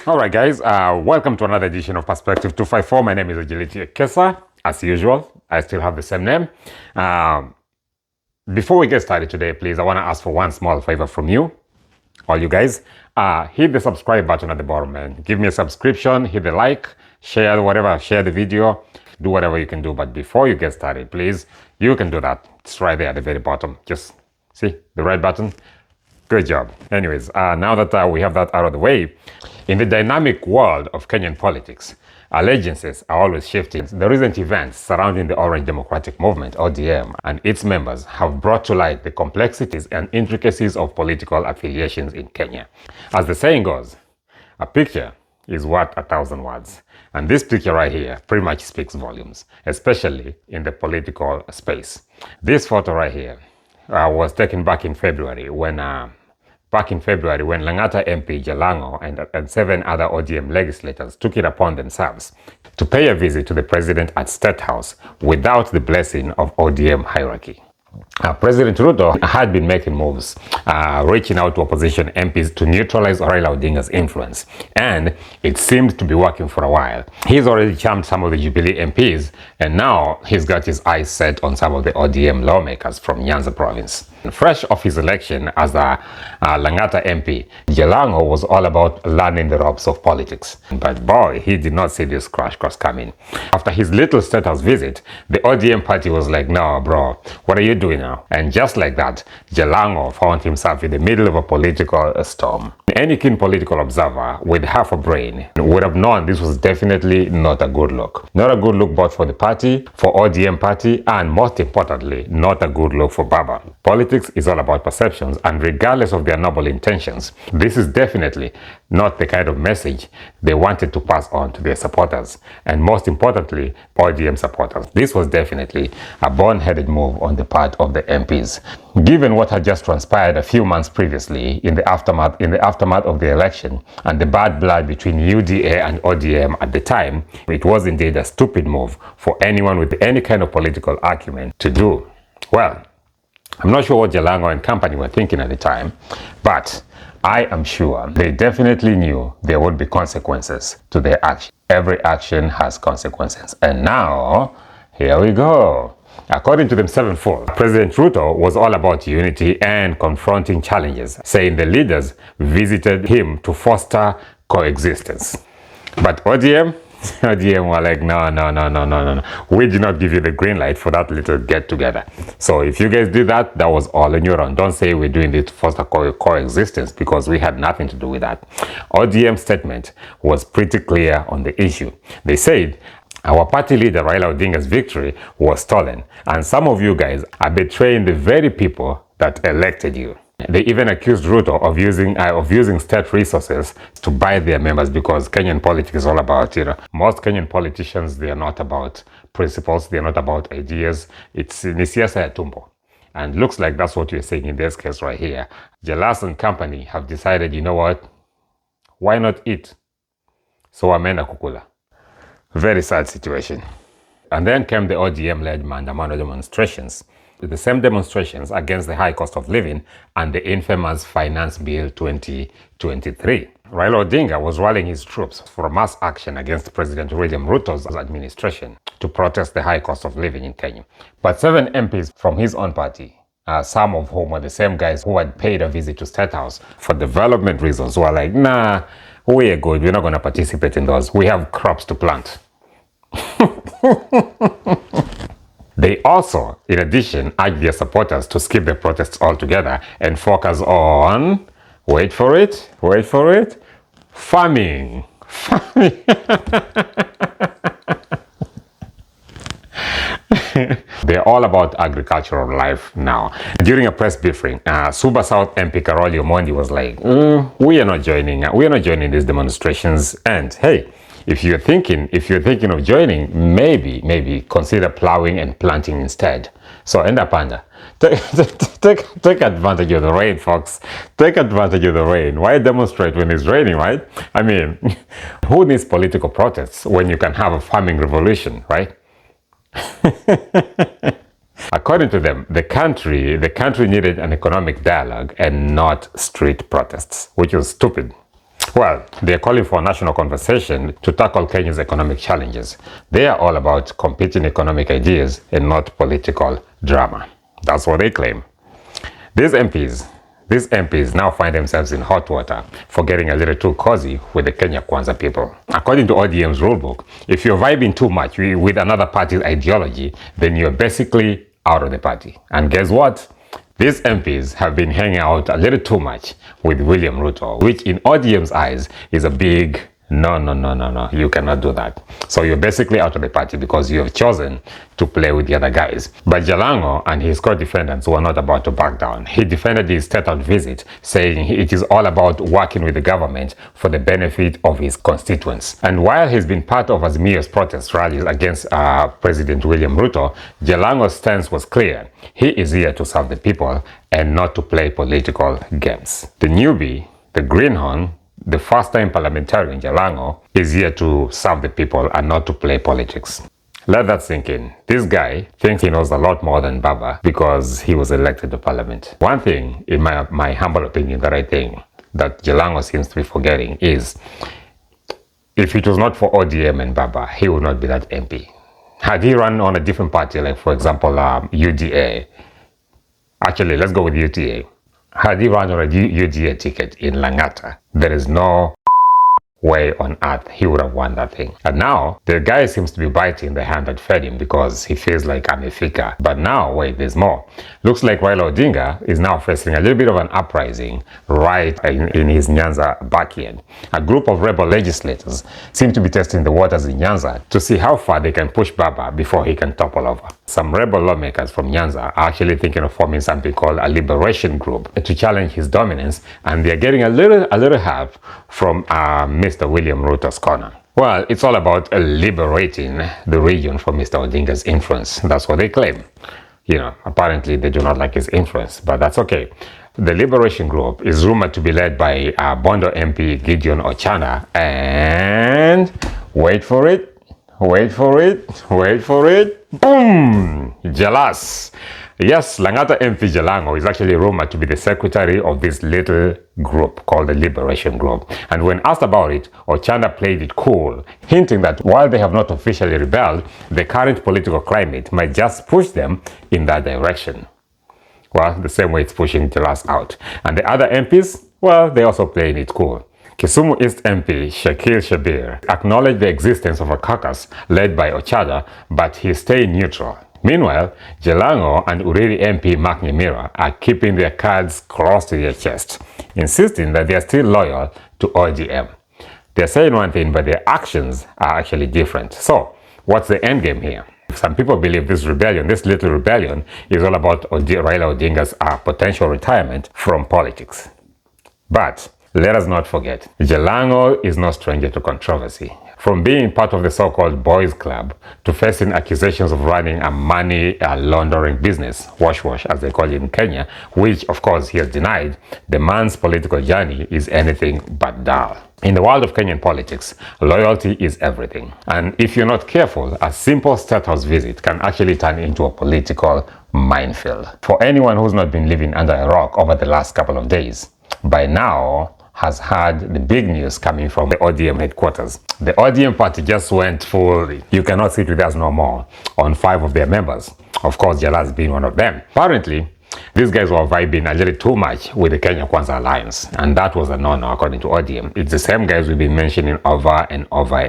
All right, guys, welcome to another edition of Perspective 254. My name is Agility Kesa. As usual, I still have the same name. Before we get started today, please, I want to ask for one small favor from you, all you guys. Hit the subscribe button at the bottom, man. Give me a subscription, hit the like, share whatever, share the video, do whatever you can do. But before you get started, please, you can do that. It's right there at the very bottom. Just see the red button. Good job. Anyways, now that we have that out of the way, in the dynamic world of Kenyan politics, allegiances are always shifting. The recent events surrounding the Orange Democratic Movement, ODM, and its members have brought to light the complexities and intricacies of political affiliations in Kenya. As the saying goes, a picture is worth 1,000 words. And this picture right here pretty much speaks volumes, especially in the political space. This photo right here was taken back in February when Langata MP Jalang'o and 7 other ODM legislators took it upon themselves to pay a visit to the president at State House without the blessing of ODM hierarchy. President Ruto had been making moves, reaching out to opposition MPs to neutralize Raila Odinga's influence, and it seemed to be working for a while. He's already charmed some of the Jubilee MPs, and now he's got his eyes set on some of the ODM lawmakers from Nyanza province. Fresh off his election as a Langata MP, Jalang'o was all about learning the ropes of politics. But boy, he did not see this crash course coming. After his little State House visit, the ODM party was like, no, bro, what are you doing now? And just like that, Jalang'o found himself in the middle of a political storm. Any keen political observer with half a brain would have known this was definitely not a good look. Not a good look both for the party, for ODM party, and most importantly, not a good look for Baba. Politics is all about perceptions, and regardless of their noble intentions, this is definitely not the kind of message they wanted to pass on to their supporters, and most importantly, ODM supporters. This was definitely a boneheaded move on the part of the MPs. Given what had just transpired a few months previously in the aftermath of the election and the bad blood between UDA and ODM at the time, it was indeed a stupid move for anyone with any kind of political acumen to do. Well, I'm not sure what Jalang'o and company were thinking at the time, but I am sure they definitely knew there would be consequences to their action. Every action has consequences. And now, here we go. According to them sevenfold, President Ruto was all about unity and confronting challenges, saying the leaders visited him to foster coexistence. But ODM were like, no. We did not give you the green light for that little get together. So if you guys did that, that was all on your own. Don't say we're doing this to foster coexistence, because we had nothing to do with that. ODM's statement was pretty clear on the issue. They said, our party leader Raila Odinga's victory was stolen, and some of you guys are betraying the very people that elected you. They even accused Ruto of using state resources to buy their members, because Kenyan politics is all about, most Kenyan politicians, they are not about principles, they are not about ideas. It's ni siasa ya tumbo. And looks like that's what you're saying in this case right here. Jalas and company have decided, you know what? Why not eat? So wameenda kukula. Very sad situation. And then came the ODM-led maandamano demonstrations. The same demonstrations against the high cost of living and the infamous Finance Bill 2023. Raila Odinga was rallying his troops for mass action against President Ruto's administration to protest the high cost of living in Kenya. But 7 MPs from his own party, some of whom were the same guys who had paid a visit to State House for development reasons, were like, nah, we're good, we're not going to participate in those. We have crops to plant. They also, in addition, urged their supporters to skip the protests altogether and focus on, wait for it, farming. They're all about agricultural life now. During a press briefing, Suba South MP Karoli Omondi was like, we are not joining these demonstrations. And hey, if you're thinking of joining, maybe consider plowing and planting instead. So enda panda. Take advantage of the rain, folks. Take advantage of the rain. Why demonstrate when it's raining, right? I mean, who needs political protests when you can have a farming revolution, right? According to them, the country needed an economic dialogue and not street protests, which was stupid. Well, they're calling for a national conversation to tackle Kenya's economic challenges. They are all about competing economic ideas and not political drama. That's what they claim. These MPs now find themselves in hot water for getting a little too cozy with the Kenya Kwanza people. According to ODM's rulebook, if you're vibing too much with another party's ideology, then you're basically out of the party. And guess what? These MPs have been hanging out a little too much with William Ruto, which in ODM's eyes is a big no, you cannot do that. So you're basically out of the party because you have chosen to play with the other guys. But Jalang'o and his co-defendants were not about to back down. He defended his state-out visit, saying it is all about working with the government for the benefit of his constituents. And while he's been part of Azimio's protest rallies against President William Ruto, Jalang'o's stance was clear. He is here to serve the people and not to play political games. The newbie, the greenhorn, the first-time parliamentarian Jalang'o is here to serve the people and not to play politics. Let that sink in. This guy thinks he knows a lot more than Baba because he was elected to parliament. One thing, in my humble opinion, that I think that Jalang'o seems to be forgetting is if it was not for ODM and Baba, he would not be that MP. Had he run on a different party, like for example UDA, actually let's go with UTA. Had he run on a UDA ticket in Langata, there is no way on earth he would have won that thing. And now, the guy seems to be biting the hand that fed him because he feels like I'm a fika. But now, wait, there's more. Looks like Raila Odinga is now facing a little bit of an uprising right in his Nyanza backyard. A group of rebel legislators seem to be testing the waters in Nyanza to see how far they can push Baba before he can topple over. Some rebel lawmakers from Nyanza are actually thinking of forming something called a liberation group to challenge his dominance, and they're getting a little help from Mr. William Ruto's corner. Well, it's all about liberating the region from Mr. Odinga's influence. That's what they claim. You know, apparently they do not like his influence, but that's okay. The Liberation Group is rumored to be led by Bondo MP Gideon Ochana, and wait for it, boom! Jealous. Yes, Langata MP Jalang'o is actually rumored to be the secretary of this little group called the Liberation Group. And when asked about it, Ochana played it cool, hinting that while they have not officially rebelled, the current political climate might just push them in that direction. Well, the same way it's pushing Jealous out. And the other MPs, well, they're also playing it cool. Kisumu East MP Shakil Shabir acknowledged the existence of a caucus led by Ochada, but he's staying neutral. Meanwhile, Jalang'o and Uriri MP Mark Nyamira are keeping their cards close to their chest, insisting that they are still loyal to ODM. They're saying one thing, but their actions are actually different. So, what's the end game here? Some people believe this rebellion, this little rebellion, is all about Raila Odinga's potential retirement from politics. But let us not forget, Jalang'o is no stranger to controversy. From being part of the so-called boys club to facing accusations of running a money laundering business, wash as they call it in Kenya, which of course he has denied, the man's political journey is anything but dull. In the world of Kenyan politics, loyalty is everything. And if you're not careful, a simple State House visit can actually turn into a political minefield. For anyone who's not been living under a rock over the last couple of days, by now has had the big news coming from the ODM headquarters. The ODM party just went full, you cannot sit with us no more, on 5 of their members. Of course, Jealous being one of them. Apparently, these guys were vibing a little too much with the Kenya Kwanza Alliance, and that was a no-no according to ODM. It's the same guys we've been mentioning over and over.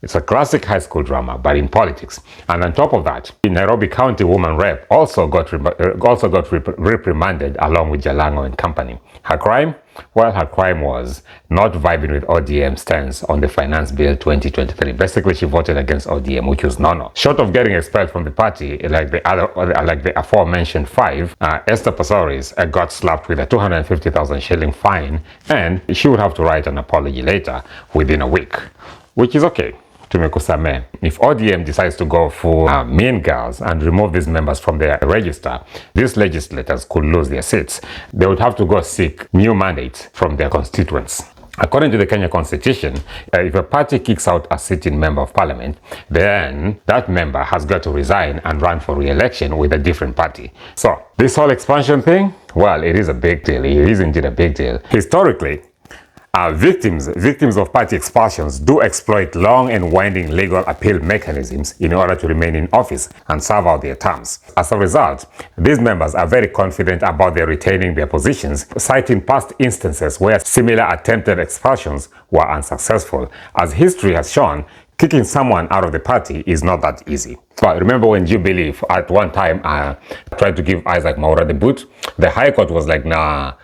It's a classic high school drama, but in politics. And on top of that, the Nairobi County woman rep also got reprimanded along with Jalang'o and company. Her crime? Well, her crime was not vibing with ODM's stance on the Finance Bill 2023. Basically, she voted against ODM, which was no-no. Short of getting expelled from the party, like the aforementioned 5, Esther Pasauris got slapped with a 250,000 shilling fine, and she would have to write an apology later within a week, which is okay. Tumekusame. If ODM decides to go for mean girls and remove these members from their register, these legislators could lose their seats. They would have to go seek new mandates from their constituents. According to the Kenya Constitution, if a party kicks out a sitting member of parliament, then that member has got to resign and run for re-election with a different party. So, this whole expansion thing, well, it is a big deal. It is indeed a big deal. Historically, Victims of party expulsions do exploit long and winding legal appeal mechanisms in order to remain in office and serve out their terms. As a result, these members are very confident about their retaining their positions, citing past instances where similar attempted expulsions were unsuccessful. As history has shown, kicking someone out of the party is not that easy. But remember when Jubilee at one time tried to give Isaac Mwaura the boot? The High Court was like, nah,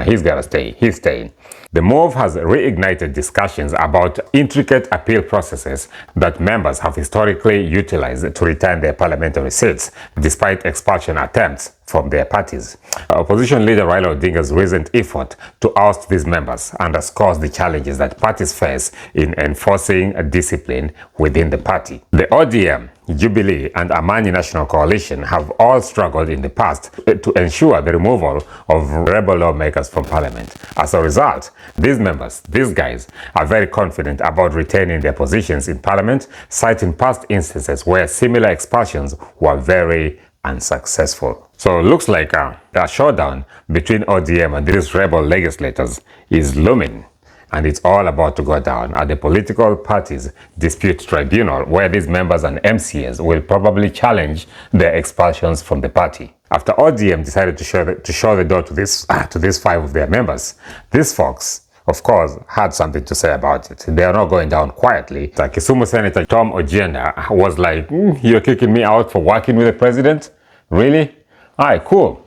he's gotta stay, he's staying. The move has reignited discussions about intricate appeal processes that members have historically utilized to retain their parliamentary seats, despite expulsion attempts from their parties. Opposition leader Raila Odinga's recent effort to oust these members underscores the challenges that parties face in enforcing discipline within the party. The ODM, Jubilee and Amani National Coalition have all struggled in the past to ensure the removal of rebel lawmakers from parliament. As a result, these guys, are very confident about retaining their positions in parliament, citing past instances where similar expulsions were very unsuccessful. So it looks like a showdown between ODM and these rebel legislators is looming. And it's all about to go down at the Political Parties Dispute Tribunal, where these members and MCAs will probably challenge their expulsions from the party. After ODM decided to show the door to these 5 of their members, these folks, of course, had something to say about it. They are not going down quietly. Like Kisumu Senator Tom Ojienda was like, you're kicking me out for working with the president? Really? Alright, cool.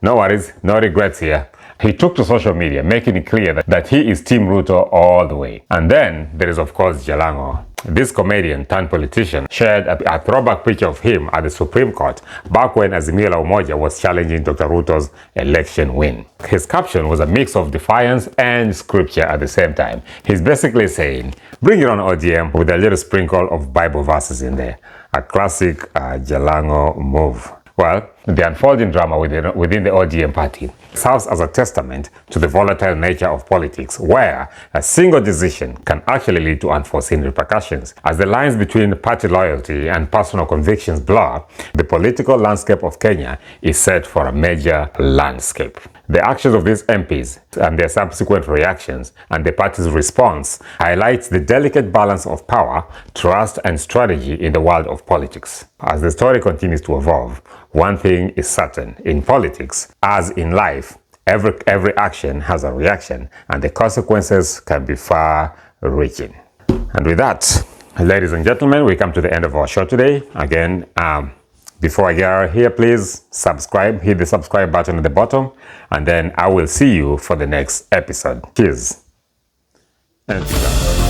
No worries, no regrets here. He took to social media, making it clear that he is Team Ruto all the way. And then there is, of course, Jalang'o. This comedian turned politician shared a throwback picture of him at the Supreme Court back when Azimio la Umoja was challenging Dr. Ruto's election win. His caption was a mix of defiance and scripture at the same time. He's basically saying, bring it on ODM, with a little sprinkle of Bible verses in there. A classic Jalang'o move. Well, the unfolding drama within the ODM party serves as a testament to the volatile nature of politics, where a single decision can actually lead to unforeseen repercussions. As the lines between party loyalty and personal convictions blur, the political landscape of Kenya is set for a major landscape. The actions of these MPs and their subsequent reactions and the party's response highlights the delicate balance of power, trust, and strategy in the world of politics. As the story continues to evolve, one thing is certain: in politics, as in life, every action has a reaction, and the consequences can be far-reaching. And with that, ladies and gentlemen, we come to the end of our show today. Again, before I get out of here, please subscribe, hit the subscribe button at the bottom, and then I will see you for the next episode. Cheers. And